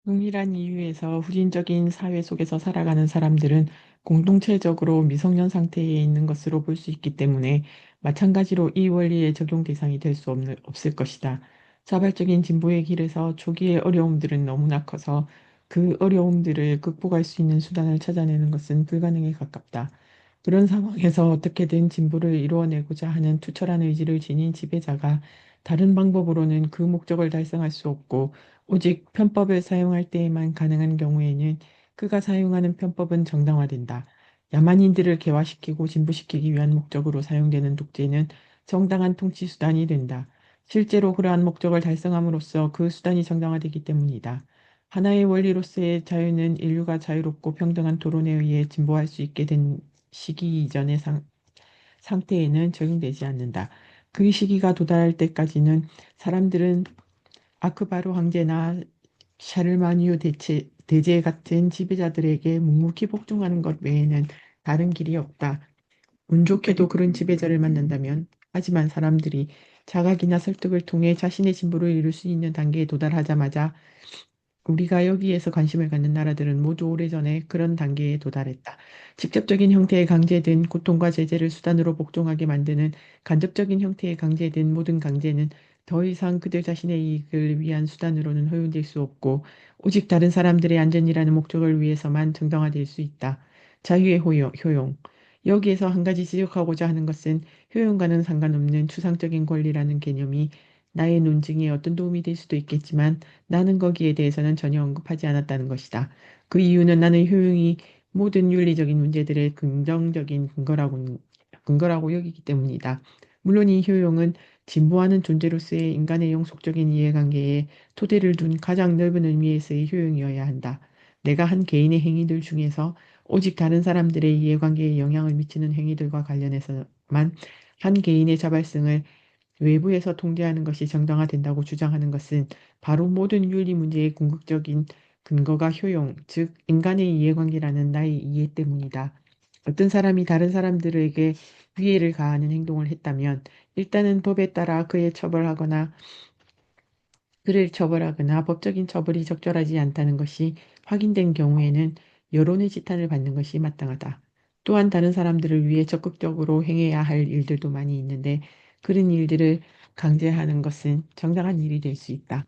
동일한 이유에서 후진적인 사회 속에서 살아가는 사람들은 공동체적으로 미성년 상태에 있는 것으로 볼 수 있기 때문에 마찬가지로 이 원리의 적용 대상이 될 수 없을 것이다. 자발적인 진보의 길에서 초기의 어려움들은 너무나 커서 그 어려움들을 극복할 수 있는 수단을 찾아내는 것은 불가능에 가깝다. 그런 상황에서 어떻게든 진보를 이루어내고자 하는 투철한 의지를 지닌 지배자가 다른 방법으로는 그 목적을 달성할 수 없고 오직 편법을 사용할 때에만 가능한 경우에는 그가 사용하는 편법은 정당화된다. 야만인들을 개화시키고 진부시키기 위한 목적으로 사용되는 독재는 정당한 통치 수단이 된다. 실제로 그러한 목적을 달성함으로써 그 수단이 정당화되기 때문이다. 하나의 원리로서의 자유는 인류가 자유롭고 평등한 토론에 의해 진보할 수 있게 된 시기 이전의 상태에는 적용되지 않는다. 그 시기가 도달할 때까지는 사람들은 아크바루 황제나 샤를마니오 대제 같은 지배자들에게 묵묵히 복종하는 것 외에는 다른 길이 없다. 운 좋게도 그런 지배자를 만난다면, 하지만 사람들이 자각이나 설득을 통해 자신의 진보를 이룰 수 있는 단계에 도달하자마자 우리가 여기에서 관심을 갖는 나라들은 모두 오래전에 그런 단계에 도달했다. 직접적인 형태의 강제든 고통과 제재를 수단으로 복종하게 만드는 간접적인 형태의 강제든 모든 강제는 더 이상 그들 자신의 이익을 위한 수단으로는 허용될 수 없고 오직 다른 사람들의 안전이라는 목적을 위해서만 정당화될 수 있다. 자유의 효용. 여기에서 한 가지 지적하고자 하는 것은 효용과는 상관없는 추상적인 권리라는 개념이 나의 논증에 어떤 도움이 될 수도 있겠지만 나는 거기에 대해서는 전혀 언급하지 않았다는 것이다. 그 이유는 나는 효용이 모든 윤리적인 문제들의 긍정적인 근거라고 여기기 때문이다. 물론 이 효용은 진보하는 존재로서의 인간의 영속적인 이해관계에 토대를 둔 가장 넓은 의미에서의 효용이어야 한다. 내가 한 개인의 행위들 중에서 오직 다른 사람들의 이해관계에 영향을 미치는 행위들과 관련해서만 한 개인의 자발성을 외부에서 통제하는 것이 정당화된다고 주장하는 것은 바로 모든 윤리 문제의 궁극적인 근거가 효용, 즉 인간의 이해관계라는 나의 이해 때문이다. 어떤 사람이 다른 사람들에게 위해를 가하는 행동을 했다면 일단은 법에 따라 그를 처벌하거나 법적인 처벌이 적절하지 않다는 것이 확인된 경우에는 여론의 지탄을 받는 것이 마땅하다. 또한 다른 사람들을 위해 적극적으로 행해야 할 일들도 많이 있는데 그런 일들을 강제하는 것은 정당한 일이 될 수 있다.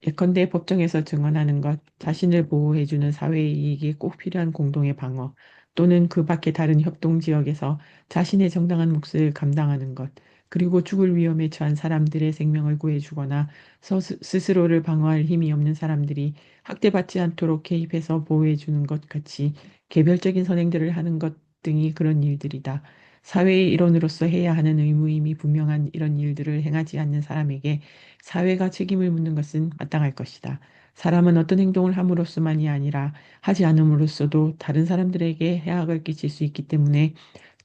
예컨대 법정에서 증언하는 것, 자신을 보호해주는 사회의 이익이 꼭 필요한 공동의 방어, 또는 그 밖의 다른 협동 지역에서 자신의 정당한 몫을 감당하는 것, 그리고 죽을 위험에 처한 사람들의 생명을 구해주거나 스스로를 방어할 힘이 없는 사람들이 학대받지 않도록 개입해서 보호해주는 것 같이 개별적인 선행들을 하는 것 등이 그런 일들이다. 사회의 일원으로서 해야 하는 의무임이 분명한 이런 일들을 행하지 않는 사람에게 사회가 책임을 묻는 것은 마땅할 것이다. 사람은 어떤 행동을 함으로써만이 아니라 하지 않음으로써도 다른 사람들에게 해악을 끼칠 수 있기 때문에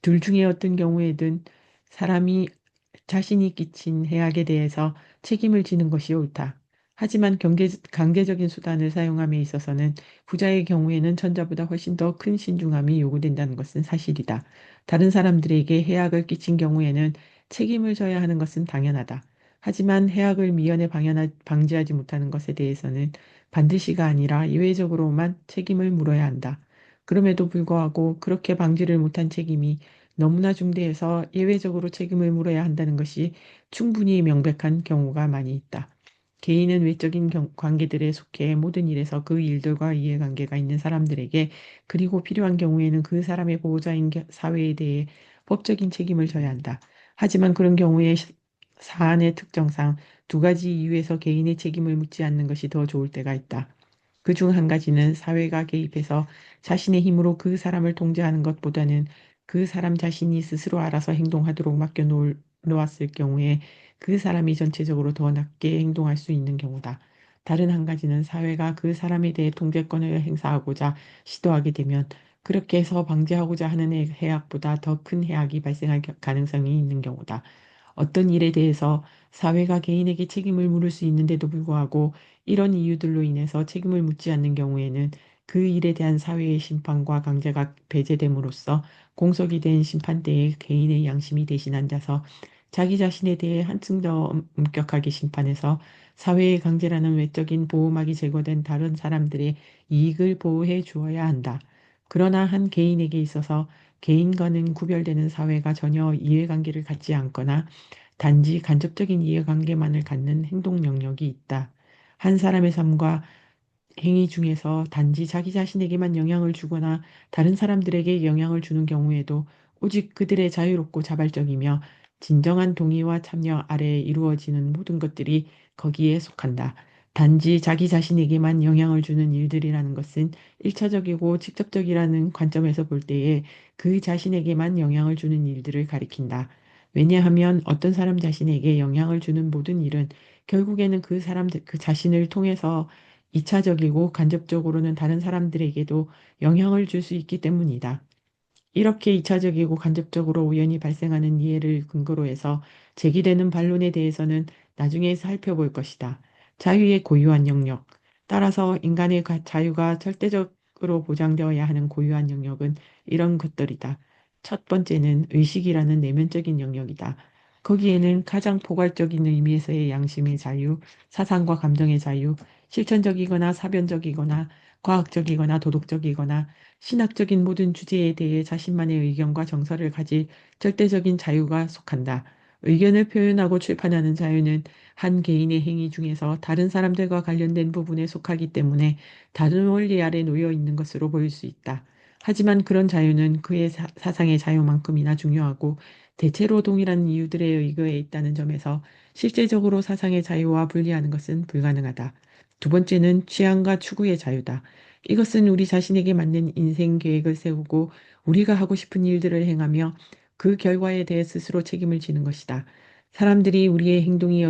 둘 중에 어떤 경우에든 사람이 자신이 끼친 해악에 대해서 책임을 지는 것이 옳다. 하지만 강제적인 수단을 사용함에 있어서는 부자의 경우에는 천자보다 훨씬 더 큰 신중함이 요구된다는 것은 사실이다. 다른 사람들에게 해악을 끼친 경우에는 책임을 져야 하는 것은 당연하다. 하지만 해악을 미연에 방지하지 못하는 것에 대해서는 반드시가 아니라 예외적으로만 책임을 물어야 한다. 그럼에도 불구하고 그렇게 방지를 못한 책임이 너무나 중대해서 예외적으로 책임을 물어야 한다는 것이 충분히 명백한 경우가 많이 있다. 개인은 외적인 관계들에 속해 모든 일에서 그 일들과 이해관계가 있는 사람들에게 그리고 필요한 경우에는 그 사람의 보호자인 사회에 대해 법적인 책임을 져야 한다. 하지만 그런 경우에 사안의 특정상 두 가지 이유에서 개인의 책임을 묻지 않는 것이 더 좋을 때가 있다. 그 중 한 가지는 사회가 개입해서 자신의 힘으로 그 사람을 통제하는 것보다는 그 사람 자신이 스스로 알아서 행동하도록 놓았을 경우에 그 사람이 전체적으로 더 낫게 행동할 수 있는 경우다. 다른 한 가지는 사회가 그 사람에 대해 통제권을 행사하고자 시도하게 되면 그렇게 해서 방지하고자 하는 해악보다 더 큰 해악이 발생할 가능성이 있는 경우다. 어떤 일에 대해서 사회가 개인에게 책임을 물을 수 있는데도 불구하고 이런 이유들로 인해서 책임을 묻지 않는 경우에는 그 일에 대한 사회의 심판과 강제가 배제됨으로써 공석이 된 심판대에 개인의 양심이 대신 앉아서 자기 자신에 대해 한층 더 엄격하게 심판해서 사회의 강제라는 외적인 보호막이 제거된 다른 사람들의 이익을 보호해 주어야 한다. 그러나 한 개인에게 있어서 개인과는 구별되는 사회가 전혀 이해관계를 갖지 않거나 단지 간접적인 이해관계만을 갖는 행동 영역이 있다. 한 사람의 삶과 행위 중에서 단지 자기 자신에게만 영향을 주거나 다른 사람들에게 영향을 주는 경우에도 오직 그들의 자유롭고 자발적이며 진정한 동의와 참여 아래에 이루어지는 모든 것들이 거기에 속한다. 단지 자기 자신에게만 영향을 주는 일들이라는 것은 일차적이고 직접적이라는 관점에서 볼 때에 그 자신에게만 영향을 주는 일들을 가리킨다. 왜냐하면 어떤 사람 자신에게 영향을 주는 모든 일은 결국에는 그 사람 그 자신을 통해서 이차적이고 간접적으로는 다른 사람들에게도 영향을 줄 수 있기 때문이다. 이렇게 이차적이고 간접적으로 우연히 발생하는 이해를 근거로 해서 제기되는 반론에 대해서는 나중에 살펴볼 것이다. 자유의 고유한 영역. 따라서 인간의 자유가 절대적으로 보장되어야 하는 고유한 영역은 이런 것들이다. 첫 번째는 의식이라는 내면적인 영역이다. 거기에는 가장 포괄적인 의미에서의 양심의 자유, 사상과 감정의 자유, 실천적이거나 사변적이거나 과학적이거나 도덕적이거나 신학적인 모든 주제에 대해 자신만의 의견과 정서를 가질 절대적인 자유가 속한다. 의견을 표현하고 출판하는 자유는 한 개인의 행위 중에서 다른 사람들과 관련된 부분에 속하기 때문에 다른 원리 아래 놓여 있는 것으로 보일 수 있다. 하지만 그런 자유는 그의 사상의 자유만큼이나 중요하고 대체로 동일한 이유들에 의거해 있다는 점에서 실제적으로 사상의 자유와 분리하는 것은 불가능하다. 두 번째는 취향과 추구의 자유다. 이것은 우리 자신에게 맞는 인생 계획을 세우고 우리가 하고 싶은 일들을 행하며 그 결과에 대해 스스로 책임을 지는 것이다. 사람들이 우리의 행동이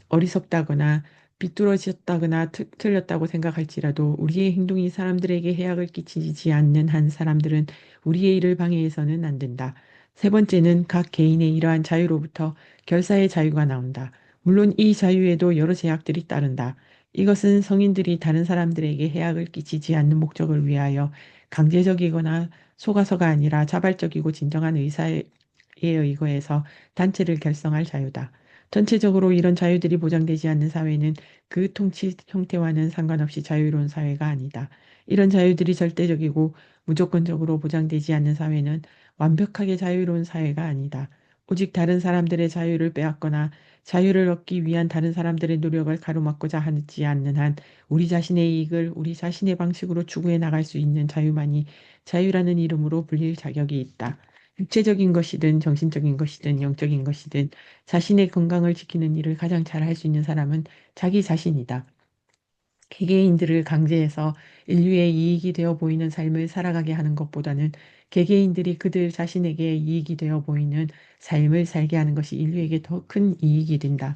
어리석다거나 비뚤어졌다거나 틀렸다고 생각할지라도 우리의 행동이 사람들에게 해악을 끼치지 않는 한 사람들은 우리의 일을 방해해서는 안 된다. 세 번째는 각 개인의 이러한 자유로부터 결사의 자유가 나온다. 물론 이 자유에도 여러 제약들이 따른다. 이것은 성인들이 다른 사람들에게 해악을 끼치지 않는 목적을 위하여 강제적이거나 속아서가 아니라 자발적이고 진정한 의사에 의거해서 단체를 결성할 자유다. 전체적으로 이런 자유들이 보장되지 않는 사회는 그 통치 형태와는 상관없이 자유로운 사회가 아니다. 이런 자유들이 절대적이고 무조건적으로 보장되지 않는 사회는 완벽하게 자유로운 사회가 아니다. 오직 다른 사람들의 자유를 빼앗거나 자유를 얻기 위한 다른 사람들의 노력을 가로막고자 하지 않는 한 우리 자신의 이익을 우리 자신의 방식으로 추구해 나갈 수 있는 자유만이 자유라는 이름으로 불릴 자격이 있다. 육체적인 것이든 정신적인 것이든 영적인 것이든 자신의 건강을 지키는 일을 가장 잘 할 수 있는 사람은 자기 자신이다. 개개인들을 강제해서 인류의 이익이 되어 보이는 삶을 살아가게 하는 것보다는 개개인들이 그들 자신에게 이익이 되어 보이는 삶을 살게 하는 것이 인류에게 더 큰 이익이 된다.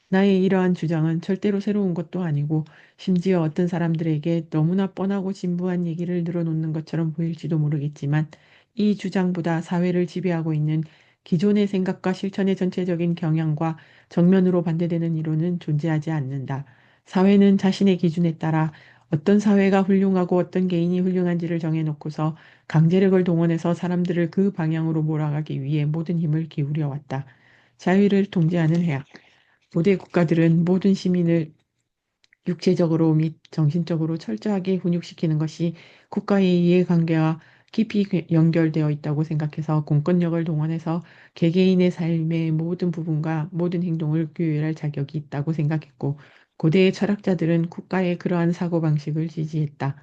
나의 이러한 주장은 절대로 새로운 것도 아니고 심지어 어떤 사람들에게 너무나 뻔하고 진부한 얘기를 늘어놓는 것처럼 보일지도 모르겠지만 이 주장보다 사회를 지배하고 있는 기존의 생각과 실천의 전체적인 경향과 정면으로 반대되는 이론은 존재하지 않는다. 사회는 자신의 기준에 따라 어떤 사회가 훌륭하고 어떤 개인이 훌륭한지를 정해놓고서 강제력을 동원해서 사람들을 그 방향으로 몰아가기 위해 모든 힘을 기울여 왔다. 자유를 통제하는 해악. 고대 국가들은 모든 시민을 육체적으로 및 정신적으로 철저하게 훈육시키는 것이 국가의 이해관계와 깊이 연결되어 있다고 생각해서 공권력을 동원해서 개개인의 삶의 모든 부분과 모든 행동을 규율할 자격이 있다고 생각했고, 고대의 철학자들은 국가의 그러한 사고방식을 지지했다.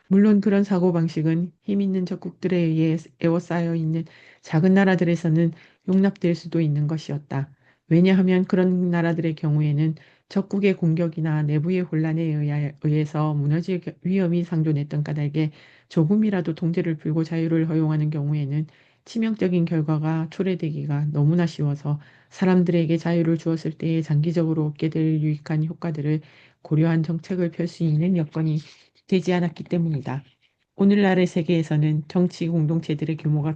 물론 그런 사고방식은 힘 있는 적국들에 의해 에워싸여 있는 작은 나라들에서는 용납될 수도 있는 것이었다. 왜냐하면 그런 나라들의 경우에는 적국의 공격이나 내부의 혼란에 의해서 무너질 위험이 상존했던 까닭에 조금이라도 통제를 풀고 자유를 허용하는 경우에는 치명적인 결과가 초래되기가 너무나 쉬워서 사람들에게 자유를 주었을 때에 장기적으로 얻게 될 유익한 효과들을 고려한 정책을 펼 수 있는 여건이 되지 않았기 때문이다. 오늘날의 세계에서는 정치 공동체들의 규모가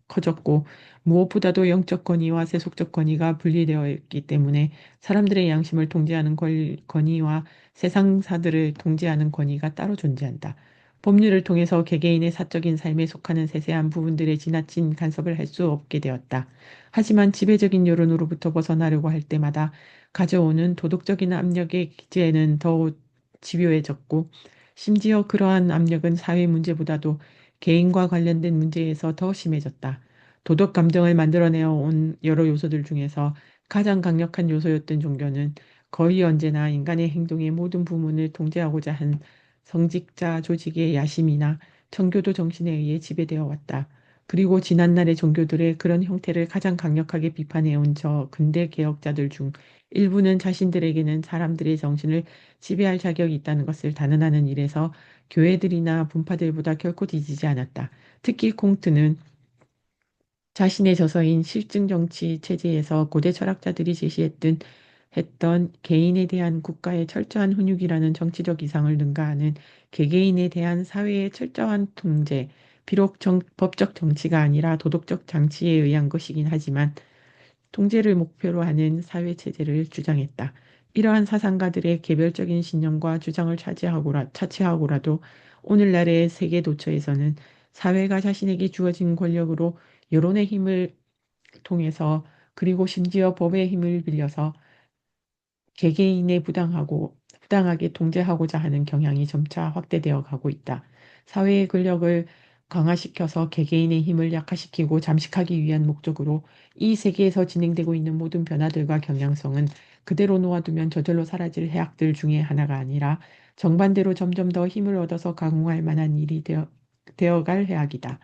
커졌고 무엇보다도 영적 권위와 세속적 권위가 분리되어 있기 때문에 사람들의 양심을 통제하는 권위와 세상사들을 통제하는 권위가 따로 존재한다. 법률을 통해서 개개인의 사적인 삶에 속하는 세세한 부분들에 지나친 간섭을 할 수 없게 되었다. 하지만 지배적인 여론으로부터 벗어나려고 할 때마다 가져오는 도덕적인 압력의 기제는 더욱 집요해졌고, 심지어 그러한 압력은 사회 문제보다도 개인과 관련된 문제에서 더 심해졌다. 도덕 감정을 만들어내어 온 여러 요소들 중에서 가장 강력한 요소였던 종교는 거의 언제나 인간의 행동의 모든 부분을 통제하고자 한 성직자 조직의 야심이나 청교도 정신에 의해 지배되어 왔다. 그리고 지난날의 종교들의 그런 형태를 가장 강력하게 비판해온 저 근대 개혁자들 중 일부는 자신들에게는 사람들의 정신을 지배할 자격이 있다는 것을 단언하는 일에서 교회들이나 분파들보다 결코 뒤지지 않았다. 특히 콩트는 자신의 저서인 실증 정치 체제에서 고대 철학자들이 했던 개인에 대한 국가의 철저한 훈육이라는 정치적 이상을 능가하는 개개인에 대한 사회의 철저한 통제, 비록 법적 정치가 아니라 도덕적 장치에 의한 것이긴 하지만 통제를 목표로 하는 사회 체제를 주장했다. 이러한 사상가들의 개별적인 신념과 주장을 차치하고라도 오늘날의 세계 도처에서는 사회가 자신에게 주어진 권력으로 여론의 힘을 통해서, 그리고 심지어 법의 힘을 빌려서 개개인의 부당하게 통제하고자 하는 경향이 점차 확대되어 가고 있다. 사회의 권력을 강화시켜서 개개인의 힘을 약화시키고 잠식하기 위한 목적으로 이 세계에서 진행되고 있는 모든 변화들과 경향성은 그대로 놓아두면 저절로 사라질 해악들 중에 하나가 아니라 정반대로 점점 더 힘을 얻어서 가공할 만한 일이 되어갈 해악이다.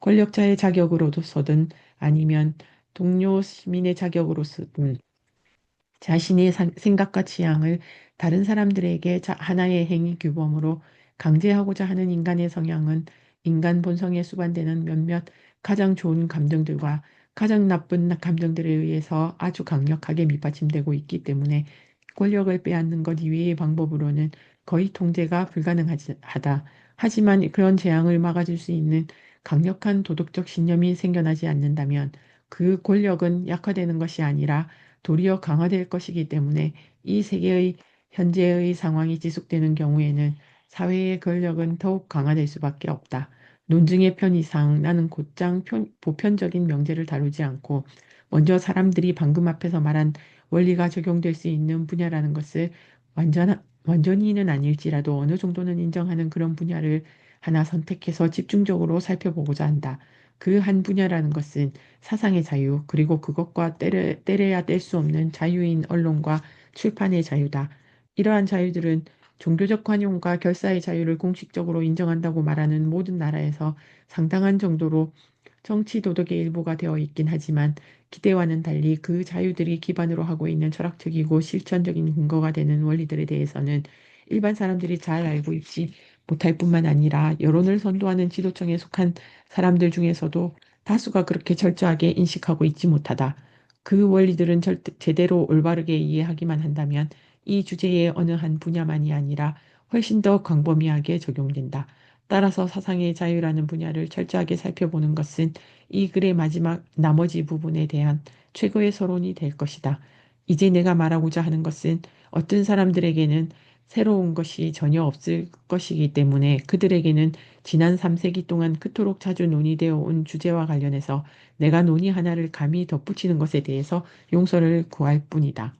권력자의 자격으로서든 아니면 동료 시민의 자격으로서든 자신의 생각과 취향을 다른 사람들에게 하나의 행위 규범으로 강제하고자 하는 인간의 성향은 인간 본성에 수반되는 몇몇 가장 좋은 감정들과 가장 나쁜 감정들에 의해서 아주 강력하게 밑받침되고 있기 때문에 권력을 빼앗는 것 이외의 방법으로는 거의 통제가 불가능하다. 하지만 그런 재앙을 막아줄 수 있는 강력한 도덕적 신념이 생겨나지 않는다면 그 권력은 약화되는 것이 아니라 도리어 강화될 것이기 때문에 이 세계의 현재의 상황이 지속되는 경우에는 사회의 권력은 더욱 강화될 수밖에 없다. 논증의 편의상 나는 곧장 보편적인 명제를 다루지 않고 먼저 사람들이 방금 앞에서 말한 원리가 적용될 수 있는 분야라는 것을 완전히는 아닐지라도 어느 정도는 인정하는 그런 분야를 하나 선택해서 집중적으로 살펴보고자 한다. 그 한 분야라는 것은 사상의 자유, 그리고 그것과 떼려야 뗄 수 없는 자유인 언론과 출판의 자유다. 이러한 자유들은 종교적 관용과 결사의 자유를 공식적으로 인정한다고 말하는 모든 나라에서 상당한 정도로 정치 도덕의 일부가 되어 있긴 하지만 기대와는 달리 그 자유들이 기반으로 하고 있는 철학적이고 실천적인 근거가 되는 원리들에 대해서는 일반 사람들이 잘 알고 있지 못할 뿐만 아니라 여론을 선도하는 지도층에 속한 사람들 중에서도 다수가 그렇게 철저하게 인식하고 있지 못하다. 그 원리들은 제대로 올바르게 이해하기만 한다면 이 주제의 어느 한 분야만이 아니라 훨씬 더 광범위하게 적용된다. 따라서 사상의 자유라는 분야를 철저하게 살펴보는 것은 이 글의 마지막 나머지 부분에 대한 최고의 서론이 될 것이다. 이제 내가 말하고자 하는 것은 어떤 사람들에게는 새로운 것이 전혀 없을 것이기 때문에 그들에게는 지난 3세기 동안 그토록 자주 논의되어 온 주제와 관련해서 내가 논의 하나를 감히 덧붙이는 것에 대해서 용서를 구할 뿐이다.